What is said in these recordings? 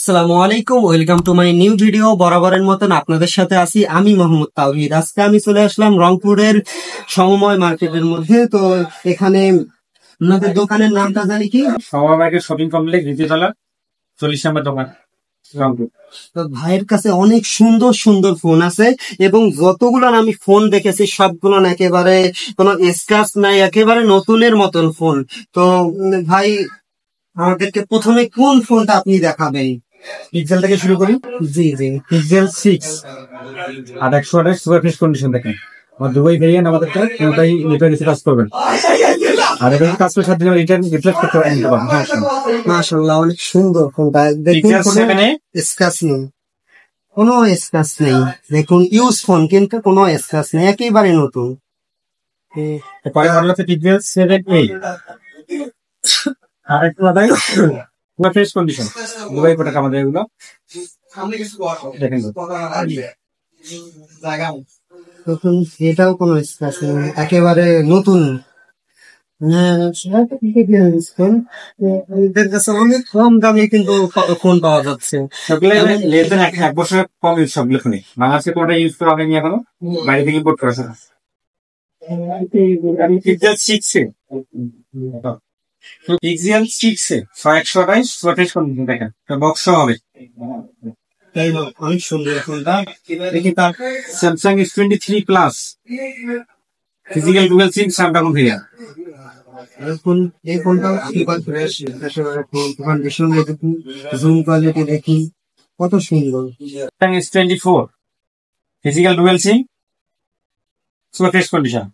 আসসালামু আলাইকুম, welcome to my new video. বরাবরের মতন আপনাদের সাথে আছি আমি মোহাম্মদ তাওহিদ। আজকে আমি চলে আসলাম রংপুরের সমময় মার্কেটের মধ্যে। তো এখানে আপনাদের দোকানের নামটা জানি কি? সমময় মার্কেট শপিং কমপ্লেক্স, দ্বিতীয়তলা, 40 নম্বর দোকান, রংপুর। তো ভাইয়ের কাছে অনেক সুন্দর সুন্দর ফোন আছে এবং যতগুলো আমি ফোন দেখেছি সবগুলো একেবারে কোনো স্ক্র্যাচ নাই, একেবারে নতুনের মতন ফোন। তো ভাই, আমাদেরকে প্রথমে কোন ফোনটা আপনি দেখাবেন? পিক্সেল থেকে শুরু করি। জি জি। পিক্সেল 6 আর 128 সুপার ফ্রেশ কন্ডিশন। দেখেন আমার দুবাই ভেরিয়েন্ট, আমাদের কোনটাই নেটওয়ার্ক এসে কাজ করবেন, আর এটা কাজ করে সাথে রিটার্ন রিপ্লেস করতে পারেন। মাশাআল্লাহ, অনেক সুন্দর ফোনটা। দেখুন স্ক্র্যাচ নেই, কোনো স্ক্র্যাচ নেই। দেখুন ইউজ ফোন, কিন্তু কোনো স্ক্র্যাচ নেই, একেবারে নতুন। পরে মডেল আছে পিক্সেল 7a, আর একটু আদায় super fresh condition, Dubai product আমাদের এগুলো। দেখেন দেখুন এটাও কোনো স্ক্র্যাচ নেই, একেবারে নতুন। এদের কাছে অনেক কম দামে কিন্তু ফোন পাওয়া যাচ্ছে। সবগুলো লেস দেন এক বছরের কম ইউজ, সবগুলো ফোনে। বাংলাদেশে কোনটা ইউজ করা হয়নি এখনো, বাইরে থেকে ইম্পোর্ট করা হয়। Pixel 6 pixel 6 128 super fresh condition. দেখেন বক্স হবে, অনেক সুন্দর ফোনটা। দেখি তার Samsung S23 plus physical dual SIM Snapdragon variant. এখন এই ফোনটাও ফ্রেশ কন্ডিশন। দেখুন জুম কোয়ালিটি দেখি কত সুন্দর। Samsung S24 physical dual SIM super fresh condition.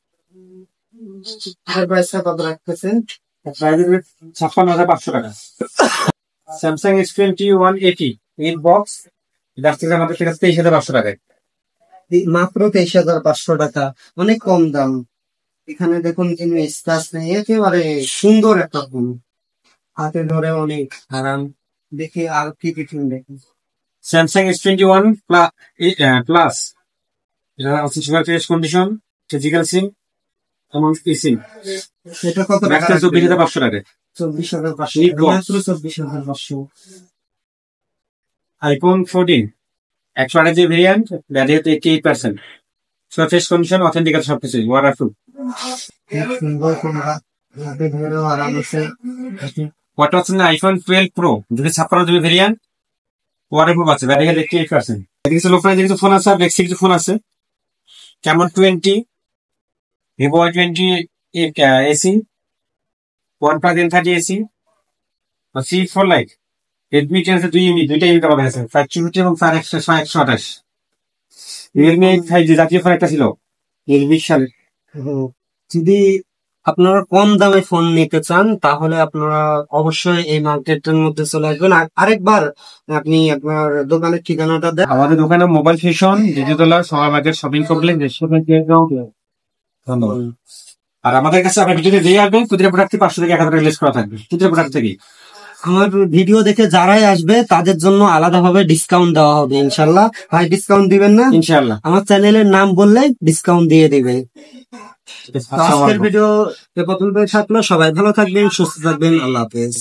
আর প্রাইসটা কত রাখতেছেন? 56,500 টাকা। স্যামসাং S2180 ইন বক্স, যাচ্ছে আমাদের কাছে 23,500 টাকায়, মাত্র 23,500 টাকা, অনেক কম দাম। এখানে দেখুন কোনো স্ক্র্যাচ নেই, একেবারে সুন্দর একটা ফোন, হাতে ধরে অনেক আরাম। দেখি আর কি কি ফোন দেখি। স্যামসাং S21 প্লাস, এটা হচ্ছে সুপার ফ্রেশ কন্ডিশন, ফিজিক্যাল সিম এবং সিম। এটা কত টাকা? 24,500 টাকায়। 24,500, মাত্র 24,500। IPhone 14 128 variant, battery 88%, super fresh condition, authentic আছে সবকিছু, ওয়াটারপ্রুফ। সুন্দর ফোনটা, হাতে ধরেও আরাম আছে। ওয়াটার হচ্ছে না আইফোন 12 প্রো 256 ভেরিয়েন্ট, ওয়াটারপ্রুফ আছে, ব্যাটারি 88%। কিছু লো প্রাইসে কিছু ফোন আছে, আর বেক্সি কিছু ফোন আছে, কেমন 20, Vivo Y20 AC, OnePlus N30 AC, C4 light, Redmi 10 দুইটা ইউনিট আমাদের আছে, 564 এবং 128। রিয়েলমি 8 5G জাতীয় ফোন একটা ছিল 2020 সালে। যদি আপনারা কম দামে ফোন নিতে চান তাহলে আপনারা অবশ্যই এই মার্কেটের মধ্যে চলে আসবেন। আরেকবার আপনি আপনার দোকানের ঠিকানাটা দেন। আমাদের দোকানে মোবাইল ফ্যাশন, দ্বিতীয়তলা, সমময় মার্কেট শপিং কমপ্লেক্স। ধন্যবাদ। আর আমাদের কাছে আপনার ভিডিওতে দিয়ে আসবেন, প্রতিটা প্রোডাক্ট 500 থেকে 1000 টাকা লেস করা থাকবে, প্রতিটা প্রোডাক্ট থেকে। আমার ভিডিও দেখে যারাই আসবে তাদের জন্য আলাদাভাবে ডিসকাউন্ট দেওয়া হবে ইনশাল্লাহ। ভাই ডিসকাউন্ট দিবেন না? ইনশাআল্লাহ। আমার চ্যানেলের নাম বললে ডিসকাউন্ট দিয়ে দিবে। আজকের ভিডিও এ পর্যন্ত থাকলো। সবাই ভালো থাকবেন, সুস্থ থাকবেন। আল্লাহ হাফেজ।